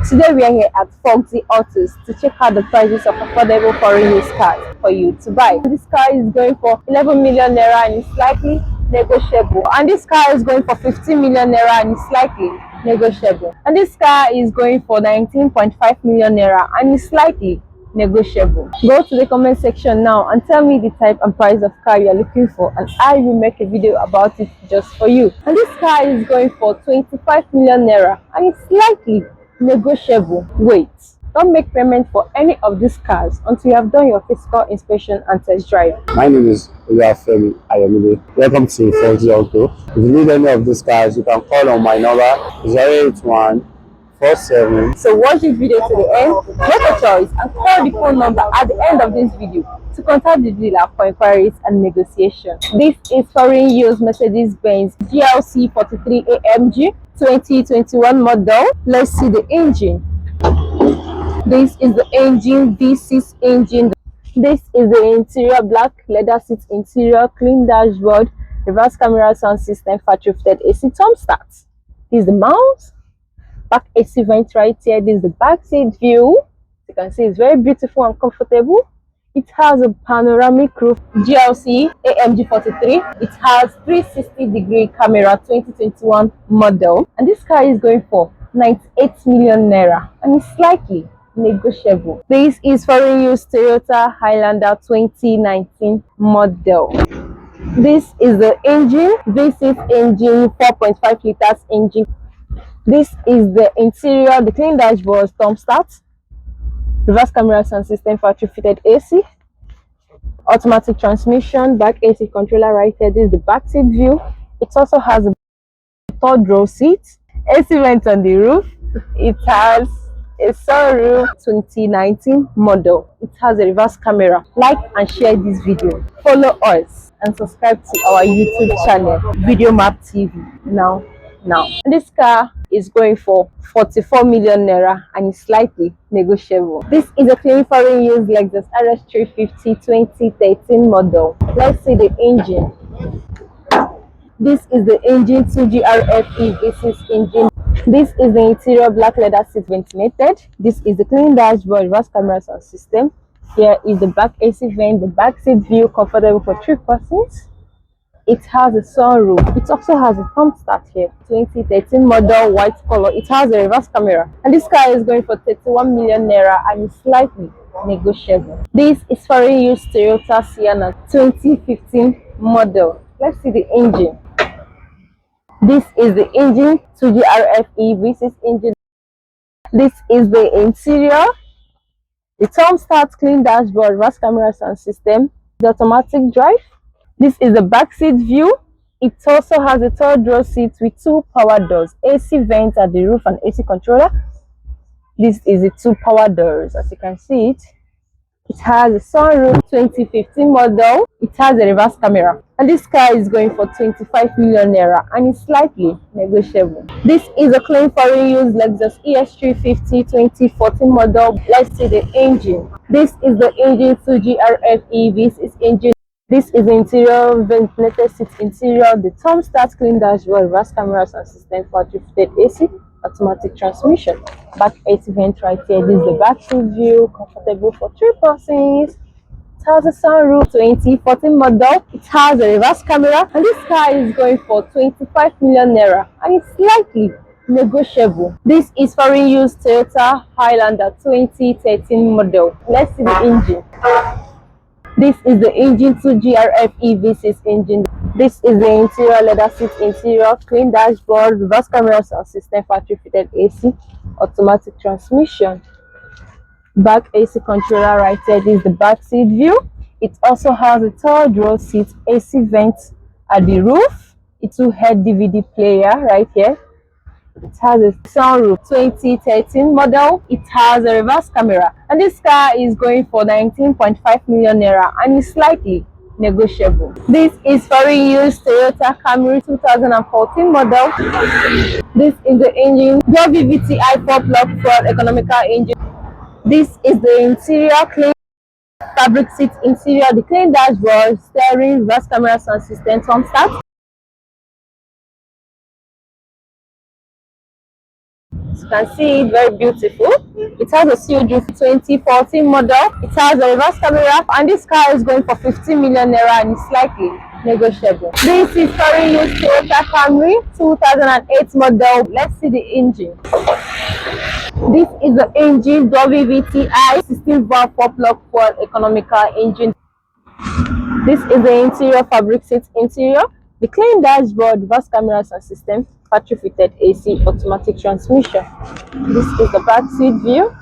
Today we are here at Foxy Autos to check out the prices of affordable foreign used cars for you to buy. This car is going for 11 million naira and is slightly negotiable. And this car is going for 15 million naira and is slightly negotiable. And this car is going for 19.5 million naira and is slightly negotiable. Go to the comment section now and tell me the type and price of car you are looking for, and I will make a video about it just for you. And this car is going for 25 million naira and it's slightly negotiable. Wait, don't make payment for any of these cars until you have done your physical inspection and test drive. My name is Femi Ayomide. Welcome to Foxy Auto. If you need any of these cars, you can call on my number 08147. So watch this video to the end, make a choice, and call the phone number at the end of this video to contact the dealer for inquiries and negotiation. This is foreign used Mercedes-Benz GLC 43 AMG 2021 model. Let's see the engine. This is the engine, V6 engine. This is the interior, black leather seat interior, clean dashboard, reverse camera, sound system, factory fitted AC thermostat. This is the mount, back AC vent right here. This is the back seat view. You can see it's very beautiful and comfortable. It has a panoramic roof, GLC AMG 43. It has 360-degree camera, 2021 model, and this car is going for 98 million naira and it's slightly negotiable. This is foreign used Toyota Highlander 2019 model. This is the engine, V6 engine, 4.5 liters engine. This is the interior, the clean dashboard, thermostat, reverse camera, sound system, factory fitted AC, automatic transmission, back AC controller right here. This is the back seat view. It also has a third row seat, AC vent on the roof. It has a sunroof, 2019 model. It has a reverse camera. Like and share this video. Follow us and subscribe to our YouTube channel, Video Map TV. Now. This car is going for 44 million naira and is slightly negotiable. This is a clean foreign used Lexus RX 350 2013 model. Let's see the engine. This is the engine, 2GRFE V6 engine. This is the interior, black leather seat ventilated. This is the clean dashboard, reverse camera sound system. Here is the back AC vent, the back seat view, comfortable for 3 persons. It has a sunroof. It also has a thermostat here. 2013 model, white color. It has a reverse camera. And this car is going for 31 million naira and is slightly negotiable. This is foreign used Toyota Sienna 2015 model. Let's see the engine. This is the engine, 2GRFE V6 engine. This is the interior, the thermostat, clean dashboard, reverse camera sound system, the automatic drive. This is the back seat view. It also has a third row seat with 2 power doors, AC vents at the roof and AC controller. This is the 2 power doors, as you can see it. It has a sunroof, 2015 model. It has a reverse camera. And this car is going for 25 million naira and is slightly negotiable. This is a clean foreign used Lexus ES 350 2014 model. Let's see the engine. This is the engine, 2GRFE V6 engine. This is the interior, ventilated seat interior, the thermostat, clean dashboard, reverse camera sound system, factory fitted AC, automatic transmission, back AC vent right here. This is the back seat view, comfortable for 3 persons. It has a sunroof, 2014 model. It has a reverse camera, and this car is going for 25 million naira and it's slightly negotiable. This is foreign used Toyota Highlander 2013 model. Let's see the engine. This is the engine, 2GRFE V6 engine. This is the interior, leather seat interior, clean dashboard, reverse camera sound system, factory fitted AC, automatic transmission, back AC controller right there. This is the back seat view. It also has a third row seat, AC vents at the roof. It's a head DVD player right here. It has a sunroof, 2013 model. It has a reverse camera, and this car is going for 19.5 million naira and is slightly negotiable. This is foreign used Toyota Camry 2014 model. This is the engine, pure VVT i4 plug fuel economical engine. This is the interior, clean fabric seat interior, the clean dashboard, steering, reverse camera sound system, thermostat. As you can see, it's very beautiful. It has a sealed 2014 model. It has a reverse camera, and this car is going for 15 million naira and is slightly negotiable. This is currently used Toyota Camry 2008 model. Let's see the engine. This is the engine WVTI 16 valve 4-plug fuel economical engine. This is the interior fabric seat interior, the clean dashboard, reverse cameras and system, factory fitted AC automatic transmission. This is the back seat view.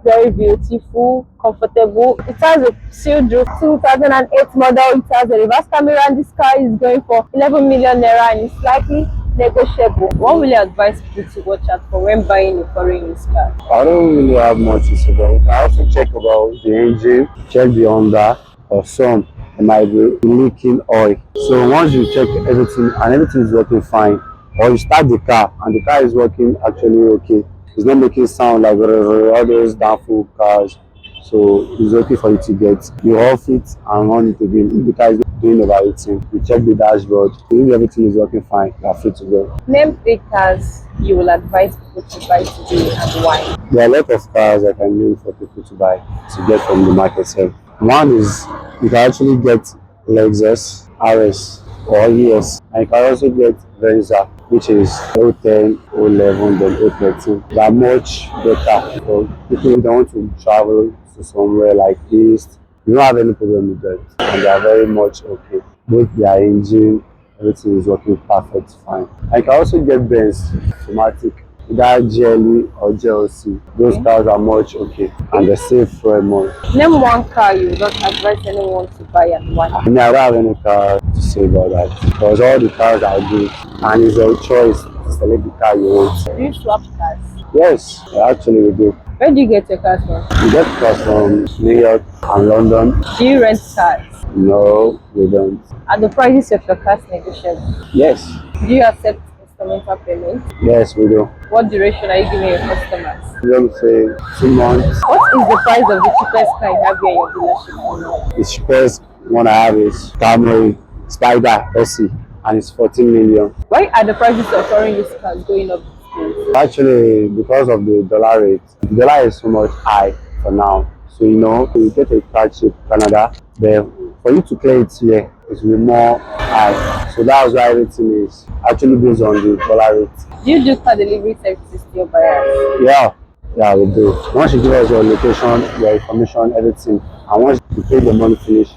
Very beautiful, comfortable. It has a sealed roof 2008 model. It has a reverse camera, and this car is going for 11 million naira and is slightly negotiable. What will you advise people to watch out for when buying a foreign used car? I don't really have much to say about it. I also check about the engine, check the under, or some it might be leaking oil. So once you check everything and everything is working fine, or you start the car and the car is working actually okay, it's not making sound like all those downfall cars, so it's okay for you to get. You off it and run it again. If the car is doing overheating, you check the dashboard. If everything is working fine, you are free to go. Name 3 cars you will advise people to buy today and why. There are a lot of cars I can name for people to buy to get from the market sale. One is you can actually get Lexus RX or ES, and you can also get Venza, which is 010, 011, then 013. They are much better for people who don't want to travel to somewhere like East. You don't have any problem with that, and they are very much okay. Both their engine, everything is working perfect fine. I can also get Benz automatic, either GLE or GLC. Those cars are much okay and they save for more. Name 1 car you would not advise anyone to buy and why. I mean, I don't have any car to say about that because all the cars are good and it's your choice to select the car you want. Do you swap cars? Yes, actually we do. Where do you get your cars from? We get cars from New York and London. Do you rent cars? No, we don't. Are the prices of your cars negotiable? Yes, Do you accept instrumental payment? yes, we do. What duration are you giving your customers? Let me say 2 months. What is the price of the cheapest car you have here in your dealership? The cheapest one I have is Camry Spider SE and it's 14 million. Why are the prices of foreign used cars going up these days? Actually, because of the dollar rate, the dollar is so much high for now. So you get a car cheap Canada, then for you to clear it here, it will be more high. So that's why everything is actually based on the dollar rate. Do you do car delivery services to your buyers? Yeah, we do. Once you give us your location, your information, everything, and once you pay the money finish,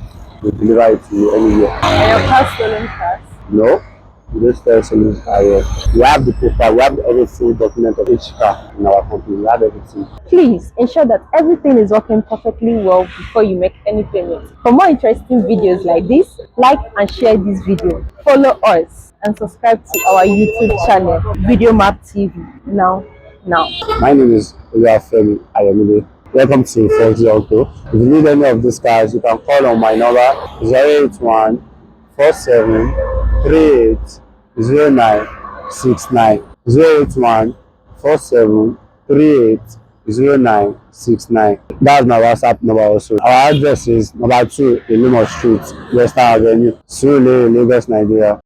we deliver it to you anywhere. Are your cars stolen cars? No, we don't sell saloon car here. We have the paper, we have every full document of each car in our company. We have everything. Please ensure that everything is working perfectly well before you make any payment. For more interesting videos like this, like and share this video. Follow us and subscribe to our YouTube channel, Video Map TV. Now. My name is Femi Ayomide. Welcome to Foxy. If you need any of these cars, you can call on my number 081 47 38 0969. 081 47 38 0969. That's my WhatsApp number also. Our address is number 2 Elimo Street, Western Avenue, Surulere, Lagos, Nigeria.